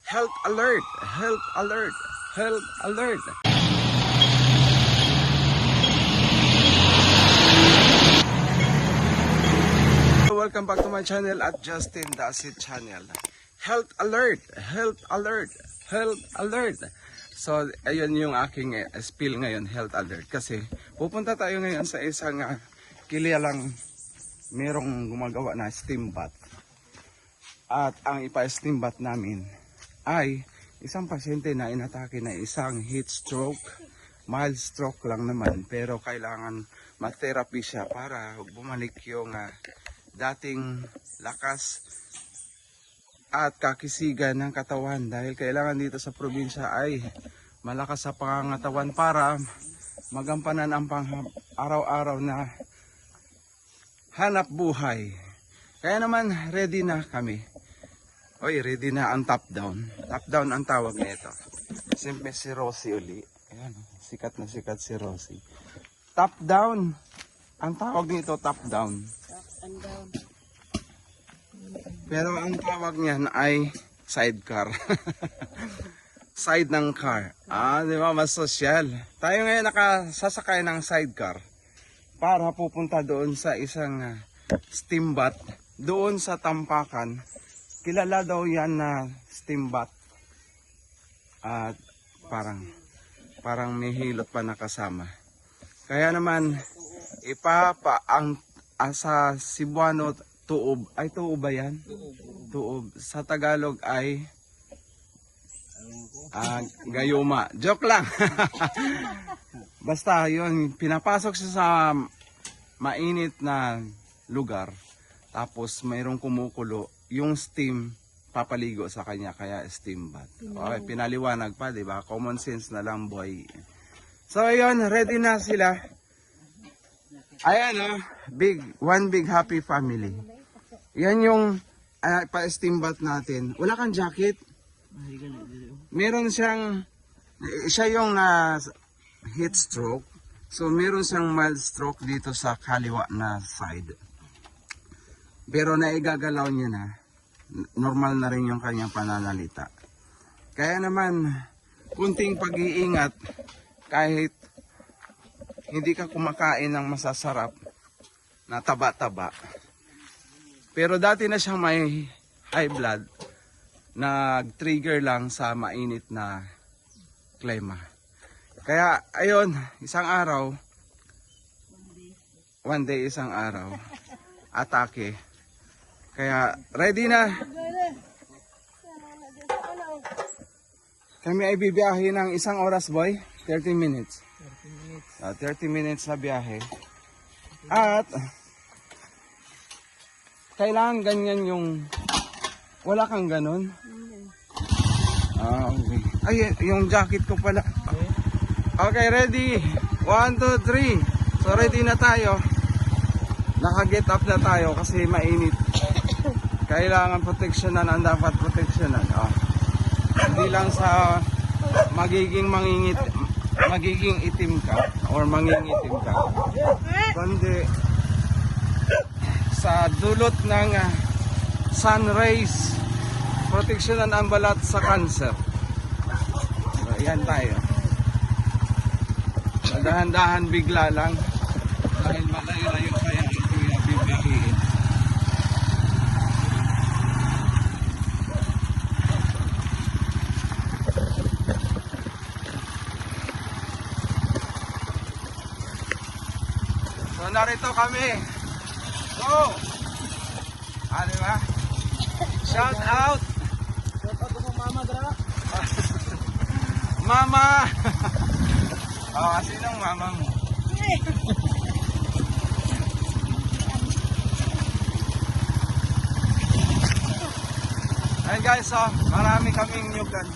Health alert! Health alert! Health alert! Welcome back to my channel at Justin Dasit Channel. Health alert! Health alert! Health alert! So, ayun yung aking spiel ngayon, health alert. Kasi pupunta tayo ngayon sa isang kilalang merong gumagawa na steam bath. At ang ipa-steam bath namin ay isang pasyente na inatake na isang heat stroke. Mild stroke lang naman, pero kailangan ma-therapy siya para bumalik yung dating lakas at kakisigan ng katawan, dahil kailangan dito sa probinsya ay malakas sa pangangatawan para magampanan ang araw-araw na hanap buhay. Kaya naman ready na kami. Oy, ready na ang top down. Top down ang tawag nito. Siyempre si Rosie uli. Ayan, sikat na sikat si Rosie. Top down. Ang tawag nito top down. Up and down. Pero ang tawag niyan ay sidecar. Side ng car. Di ba? Mas sosyal. Tayo ngayon nakasasakay ng sidecar para pupunta doon sa isang steam bath doon sa Tampakan. Kilala daw yan na steam bath. At parang may hilot pa nakasama. Kaya naman sa Cebuano tuob. Ay, tuob ba yan? Tuob. Sa Tagalog ay gayuma. Joke lang. Basta yun, pinapasok siya sa mainit na lugar. Tapos mayroong kumukulo. Yung steam papaligo sa kanya, kaya steam bath. Okay, pinaliwanag pa, di ba? Common sense na lang, boy. So ayun, ready na sila. Ayan, one big happy family. Yan yung pa-steam bath natin. Wala kang jacket? Meron siya yung heat stroke. So meron siyang mild stroke dito sa kaliwa na side. Pero naigagalaw niya na. Normal na rin yung kanyang pananalita. Kaya naman, kunting pag-iingat, kahit hindi ka kumakain ng masasarap na taba-taba. Pero dati na siyang may high blood, nag-trigger lang sa mainit na klima. Kaya ayun, one day isang araw, atake. Kaya ready na. Kami ay bibiyahe ng isang oras, boy. 30 minutes. 30 minutes na biyahe. At kailangan ganyan yung wala kang ganun. Okay. Ay, yung jacket ko pala. Okay, ready. 1, 2, 3. So ready na tayo. Naka-get up na tayo kasi mainit. Kailangan proteksyonan ang dapat proteksyonan. Hindi lang sa magiging itim ka or mangingitim ka, kundi sa dulot ng sun rays, proteksyonan ang balat sa cancer. So, yan tayo. Dahan-dahan bigla lang dahil malayo-layo kaya ito yung bibihiin. So narito kami. Go! Diba? Shout out! Shout out sa mama, dra. Mama! Sinong mama mo? Ayun guys, marami kaming nyugan.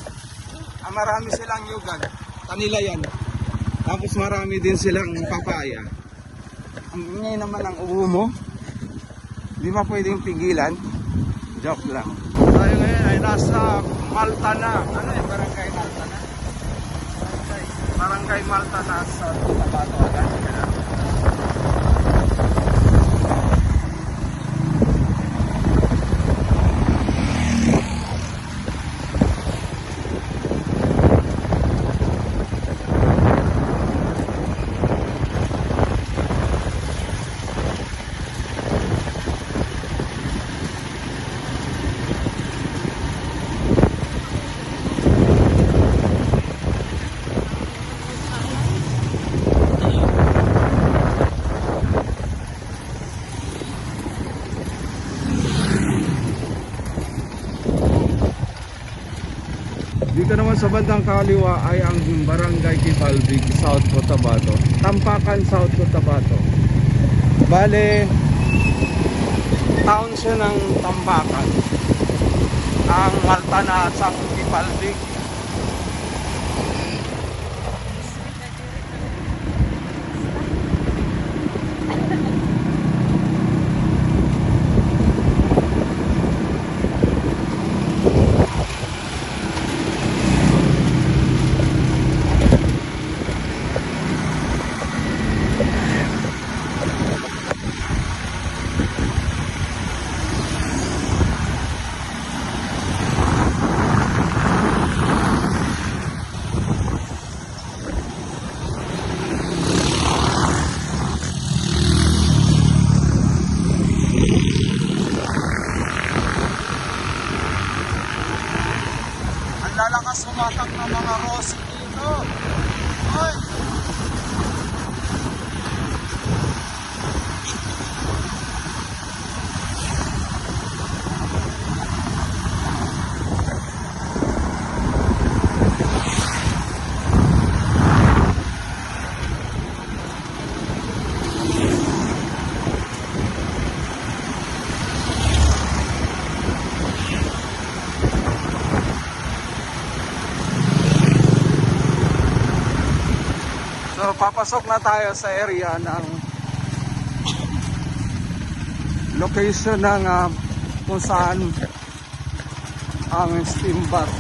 Marami silang nyugan. Kanila yan. Tapos marami din silang papaya. Ang ingay naman ang ubo mo. Di ba pwedeng pigilan? Joke lang. Tayo ngayon ay nasa Malta na. Ano yung barangay Malta na? Barangay Malta na sa Tabato agad. Dito naman sa bandang kaliwa ay ang Barangay Kipalbig, South Cotabato. Tampakan, South Cotabato. Bale, town siya ng Tampakan. Ang Maltana at sa Kipalbig. Ang lalakas sumatak ng mga Rossi dito. Hoy! So, papasok na tayo sa area ng location ng kung saan ang steam bath.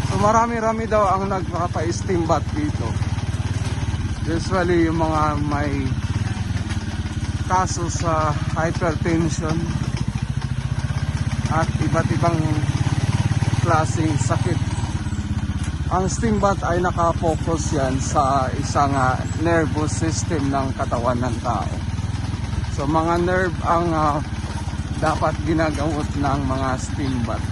So, marami-rami daw ang nagpapa-steam bath dito. Usually, yung mga may kaso sa hypertension at iba't ibang klaseng sakit. Ang steam bath ay nakapokus yan sa isang nervous system ng katawan ng tao. So mga nerve ang dapat ginagamot ng mga steam bath.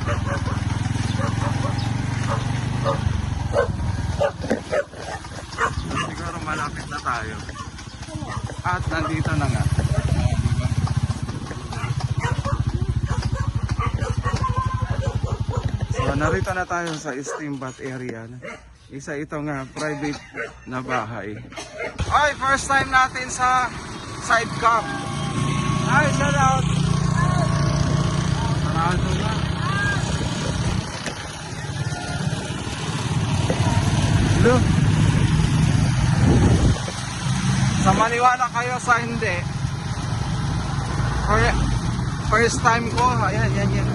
Siguro malapit na tayo. At nandito na nga. So, narito na tayo sa steam bath area. Isa ito nga, private na bahay. Ay, first time natin sa sidecar. Ay, shout out! Sarado na. Hello? Sa maniwala kayo sa hindi. First time ko, ayan, yan.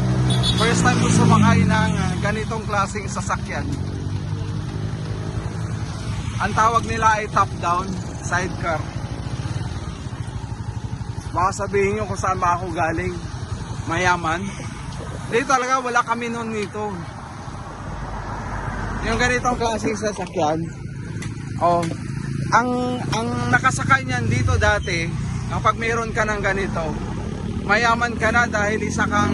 First time ko sumakay ng ganitong klaseng sasakyan. Ang tawag nila ay top down sidecar. Baka sabihin nyo kung saan ba ako galing. Mayaman. Dito talaga wala kami noon nito. Yung ganitong klaseng sasakyan. Oh, ang nakasakay niyan dito dati, kapag mayroon ka ng ganito, mayaman ka na dahil isa kang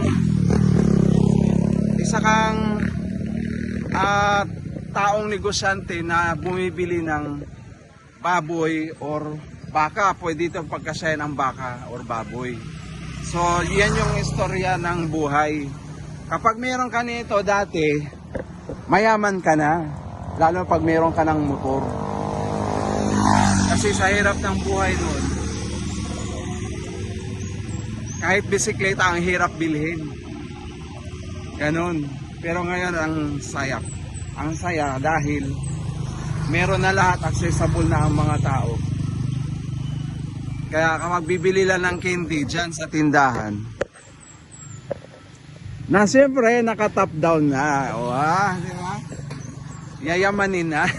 taong negosyante na bumibili ng baboy or baka. Pwede ito pagkasya ng baka or baboy. So yan yung istorya ng buhay. Kapag mayroon ka nito dati, mayaman ka na, lalo pag mayroon ka ng motor. Kasi sa hirap ng buhay noon, kahit bisikleta ang hirap bilhin. Ganon. Pero ngayon ang saya. Ang saya dahil meron na lahat, accessible na ang mga tao. Kaya kapag bibili lang ng candy dyan sa tindahan, na siyempre naka-top down na. Wow, di ba? Yayamanin na.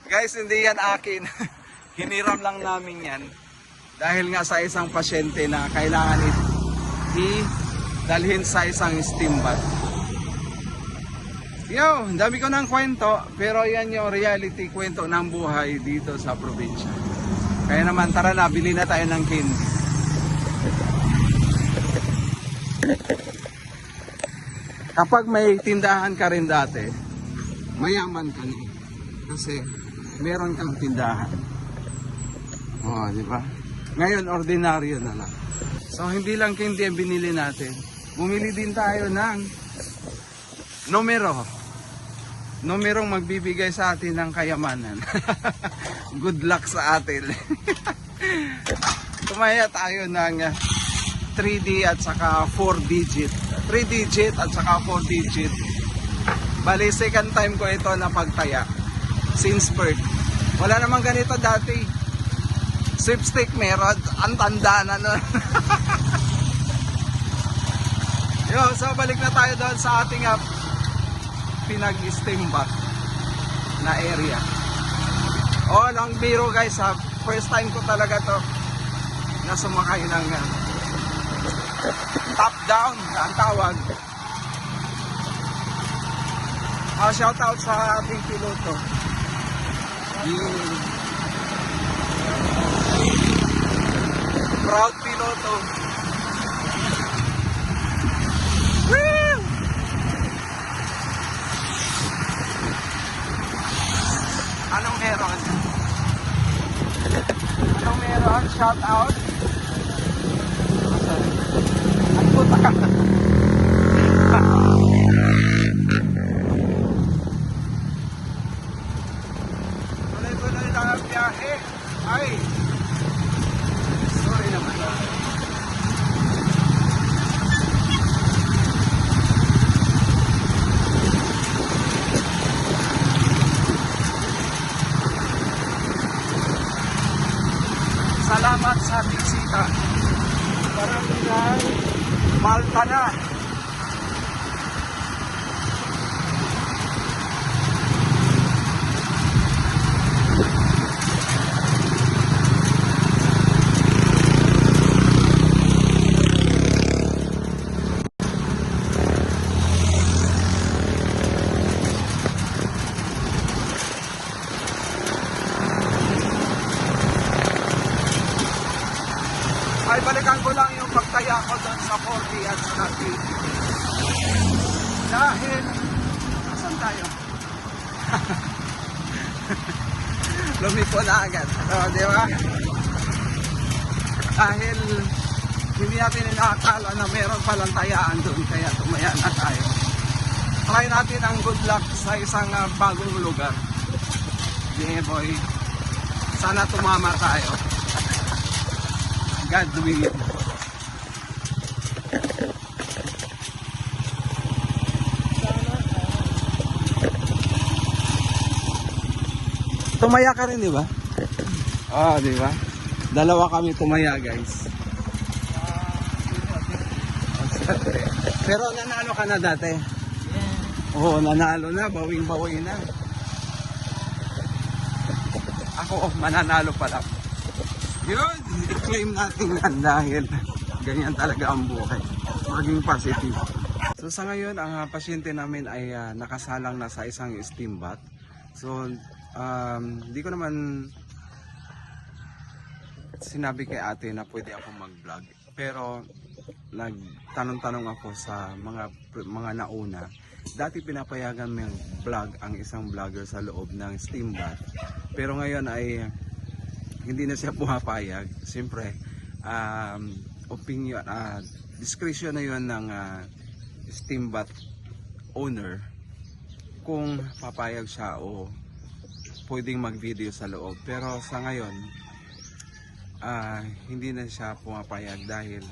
Guys, hindi yan akin. Hiniram lang namin yan. Dahil nga sa isang pasyente na kailangan dalhin sa isang steam bath. Yo, dami ko ng kwento, pero yan yung reality kwento ng buhay dito sa probinsya. Kaya naman tara na, bili na tayo ng candy. Kapag may tindahan ka rin dati, mayaman ka na. Kasi meron kang tindahan. Oh, di ba? Ngayon, ordinaryo na lang. So, hindi lang candy ang binili natin. Bumili din tayo ng numero. Numerong magbibigay sa atin ng kayamanan. Good luck sa atin. Tumaya tayo ng 3D at saka 4 digit. 3 digit at saka 4 digit. Bali, second time ko ito na pagtaya. Since birth. Wala namang ganito dati. Sweepstick meron. Ang tanda na nun. Yo, so balik na tayo doon sa ating pinag-steam bath na area. Oh, lang biro guys ha. First time ko talaga to na sumakay ng top down ang tawag. Shout out sa ating piloto. Proud piloto. Woo! Anong meron? Anong meron? Shout out. Ang puta ka. Tuloy-tuloy lang ang biyahe. Ay. Sorry naman. Salamat sa bisita. Parang Malta na. Ay, balikan ko lang yung pagtaya ko doon sa 40 at sa 30. Dahil, saan tayo? Lumipo na agad. O, di ba? Dahil, hindi natin inaakala na meron palang tayaan doon, kaya tumaya na tayo. Try natin ang good luck sa isang bagong lugar. Yeah, boy. Sana tumama tayo. God willing. Tumaya ka rin, di ba? Oh, di ba? Dalawa kami tumaya, guys. Pero nanalo ka na dati. Oo, nanalo na. Bawing-bawi na. Ako, mananalo pala. Yun, i-claim natin yan dahil ganyan talaga ang buhay. Maging positive. So sa ngayon, ang pasyente namin ay nakasalang na sa isang steam bath. So, di ko naman sinabi kay ate na pwede ako mag-vlog. Pero, nagtanong-tanong ako sa mga nauna. Dati pinapayagan may vlog ang isang vlogger sa loob ng steam bath. Pero ngayon ay hindi na siya pumapayag. Siyempre, opinion, discretion na yun ng steam bath owner kung papayag siya o pwedeng mag-video sa loob. Pero sa ngayon, hindi na siya pumapayag dahil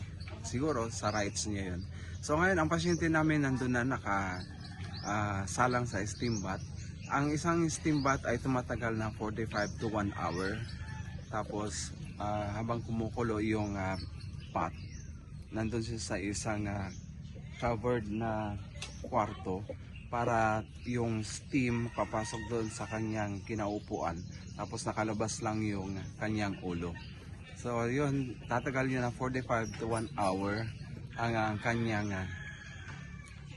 siguro sa rights niya yun. So ngayon, ang pasyente namin nandun na salang sa steam bath. Ang isang steam bath ay tumatagal ng 45 to 1 hour. Tapos habang kumukulo yung pot, nandun siya sa isang covered na kwarto para yung steam papasok doon sa kanyang kinaupuan. Tapos nakalabas lang yung kanyang ulo. So yun, tatagal yun ng 45 to 1 hour ang kanyang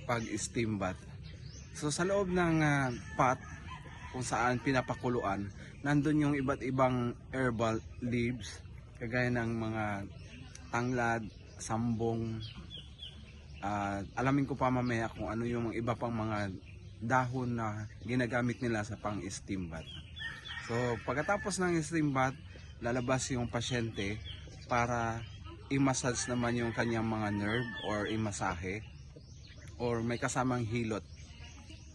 pag-steam bath. So sa loob ng pot kung saan pinapakuluan, nandun yung iba't ibang herbal leaves, kagaya ng mga tanglad, sambong. Alamin ko pa mamaya kung ano yung iba pang mga dahon na ginagamit nila sa pang-steam bath. So pagkatapos ng steam bath, lalabas yung pasyente para i-massage naman yung kanyang mga nerve or i-masahe or may kasamang hilot.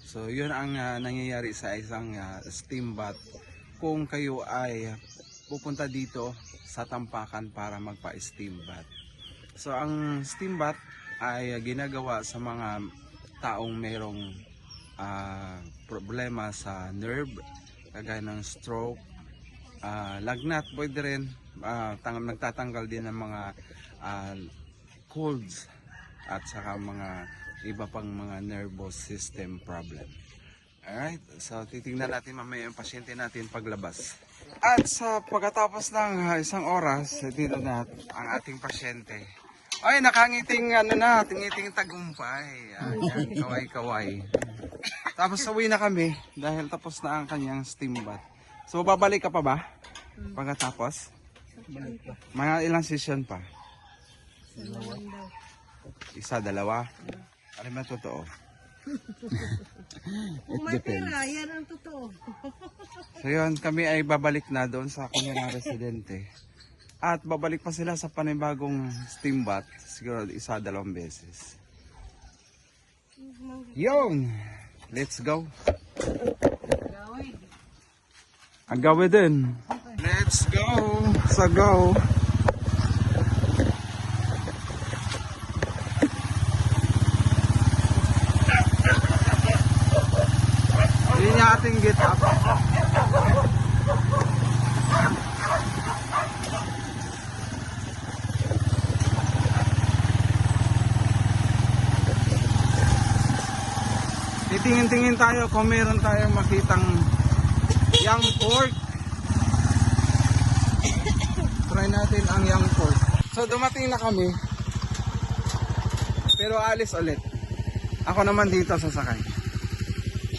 So yun ang nangyayari sa isang steam bath kung kayo ay pupunta dito sa Tampakan para magpa-steam bath. So ang steam bath ay ginagawa sa mga taong mayroong problema sa nerve, kagaya ng stroke, lagnat, pwede rin, nagtatanggal din ng mga colds at saka mga iba pang mga nervous system problem. Alright, so titingnan natin mamaya yung pasyente natin paglabas. At sa pagkatapos ng isang oras, dito na ang ating pasyente. Ay, nakangiting tingiting tagumpay. Ayan, kaway-kaway. Tapos uwi na kami dahil tapos na ang kanyang steam bath. So babalik ka pa ba? Pagkatapos? Mga ilang session pa? Isa, dalawa? Ano ba totoo? It depends. Yan ang totoo. So yun, kami ay babalik na doon sa kanilang residente. At babalik pa sila sa panibagong steam bath. Siguro isa, dalawang beses. Yun! Let's go! Agawi din. Let's go! Sa go! Yun yung ating get up. Titingin-tingin tayo kung meron tayong makitang young pork. Try natin ang young pork. So dumating na kami. Pero alis ulit. Ako naman dito sasakay.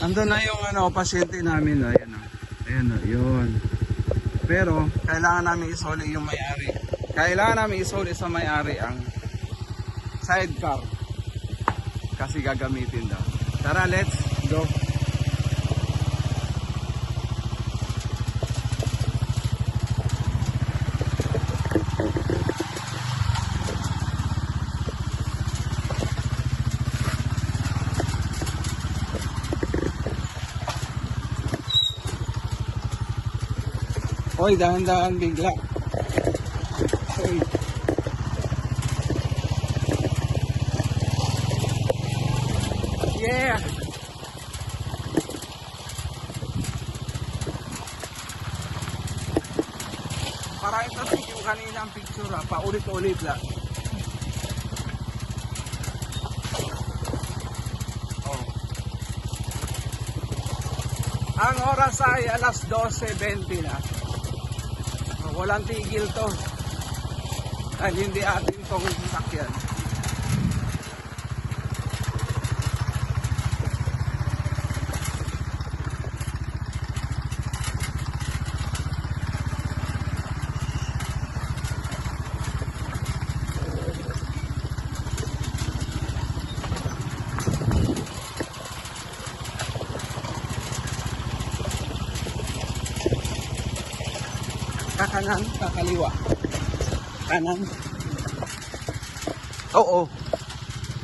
Andun na yung pasyente namin. Ayan o, yun. Pero kailangan namin isoli yung may-ari. Kailangan namin isoli sa may-ari ang sidecar. Kasi gagamitin daw. Tara, let's go. Hoy, dahan-dahan bigla. Hoy. Yeah. Para ito yung kaninang picture, paulit-ulit lang. Oh. Ang oras ay alas 12:20 na. Walang tigil to. Ay, hindi atin tong sakyan. Kakanan, kakaliwa. Kanan. Oo.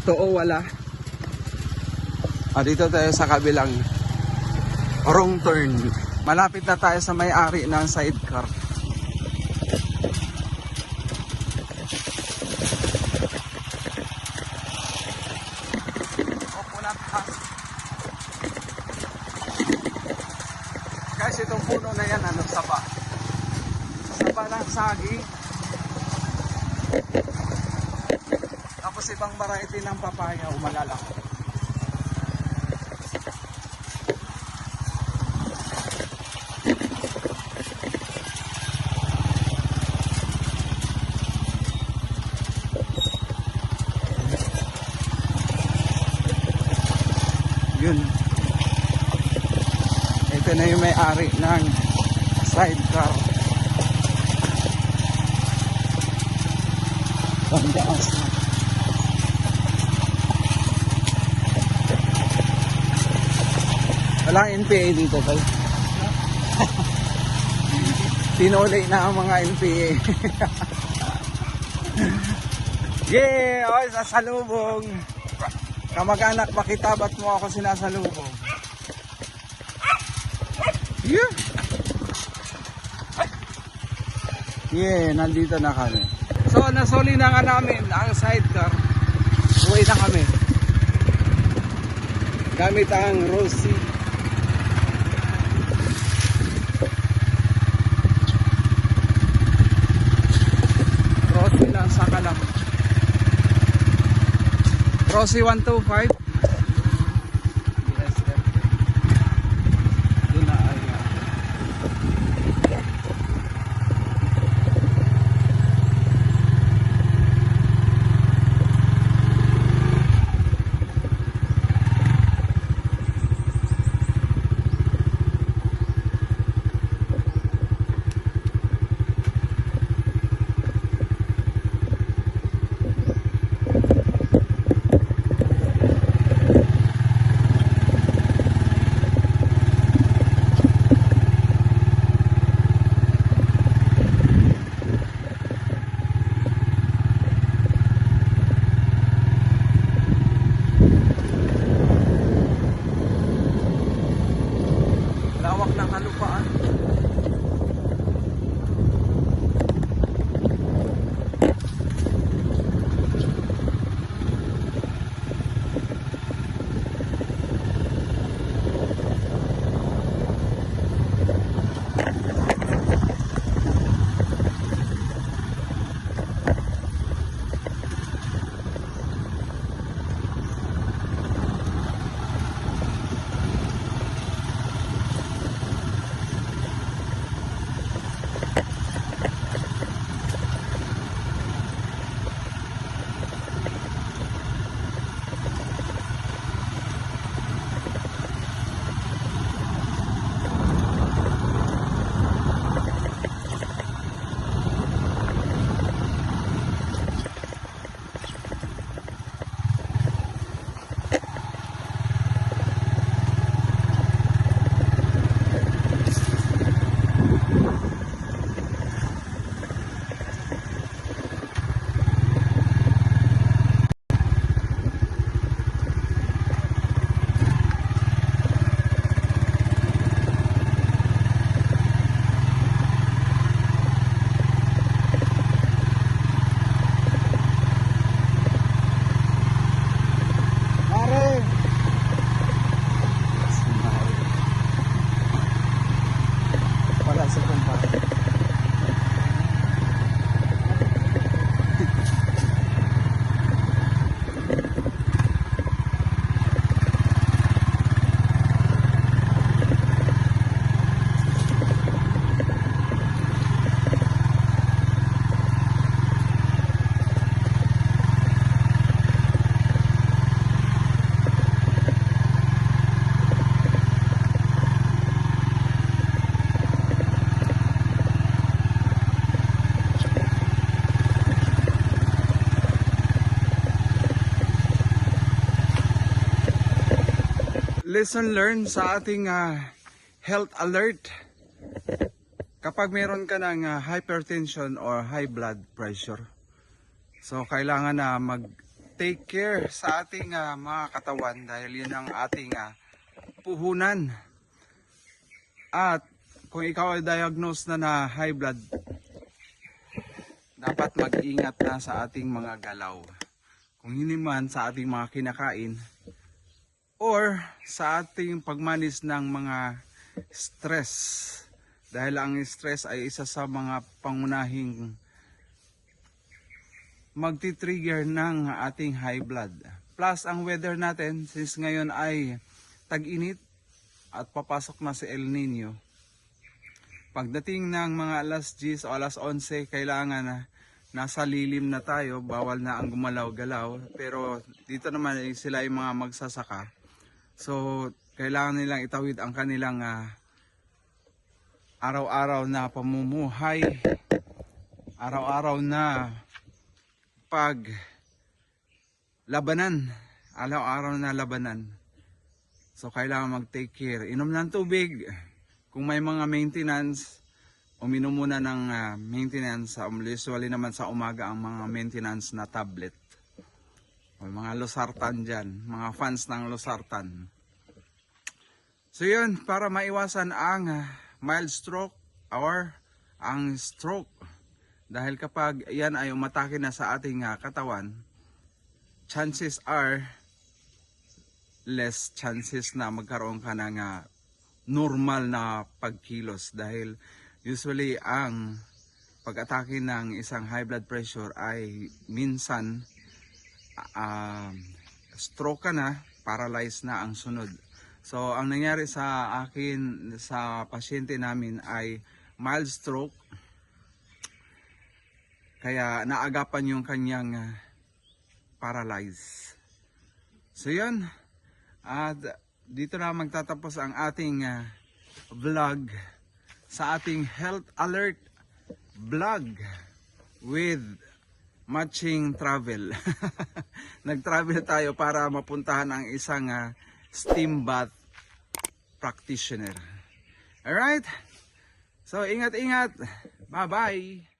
Too, wala. Dito tayo sa kabilang wrong turn. Malapit na tayo sa may-ari ng sidecar. Opo na pa. Guys, itong puno na yan, sapa. Ng saging, tapos ibang variety ng papaya o malalaki. Yun, ito na yung may-ari ng sidecar. Pangdaas na. Walang NPA dito, tay. Tinulay na ang mga NPA. Yeah! Oy, sasalubong! Kamag-anak, makita ba't mo ako sinasalubong? Yeah! Yeah, nandito na kami. So, nasoli na nga namin ang sidecar. Uwi na kami. Gamit ang Rosie. Rosie lang, saka lang. Rosie 125. Yes, sir. Doon na ay lawak ng kalupaan. Wala sa kumpara. Lesson learned sa ating health alert. Kapag meron ka ng hypertension or high blood pressure, so kailangan na mag-take care sa ating mga katawan dahil yun ang ating puhunan. At kung ikaw ay diagnosed na high blood, dapat mag-ingat na sa ating mga galaw. Kung hindi man sa ating mga kinakain, or sa ating pagmanis ng mga stress. Dahil ang stress ay isa sa mga pangunahing magti-trigger ng ating high blood. Plus ang weather natin, since ngayon ay tag-init at papasok na si El Nino. Pagdating ng mga alas 10 o alas 11, kailangan na nasa lilim na tayo, bawal na ang gumalaw-galaw. Pero dito naman sila ay mga magsasaka. So, kailangan nilang itawid ang kanilang araw-araw na pamumuhay, araw-araw na paglabanan, araw-araw na labanan. So, kailangan mag-take care. Inom ng tubig. Kung may mga maintenance, uminom muna ng maintenance. Usually naman sa umaga ang mga maintenance na tablet. O mga losartan dyan, mga fans ng losartan. So yun, para maiwasan ang mild stroke or ang stroke. Dahil kapag yan ay umatake na sa ating katawan, chances are less chances na magkaroon ka ng normal na pagkilos. Dahil usually ang pag-atake ng isang high blood pressure ay minsan stroke ka na, paralyzed na ang sunod. So ang nangyari sa akin, sa pasyente namin ay mild stroke. Kaya naagapan yung kanyang paralyzed. So yun, at dito na magtatapos ang ating vlog sa ating health alert vlog with matching travel. Nag-travel tayo para mapuntahan ang isang steam bath practitioner. Alright? So ingat-ingat. Bye-bye.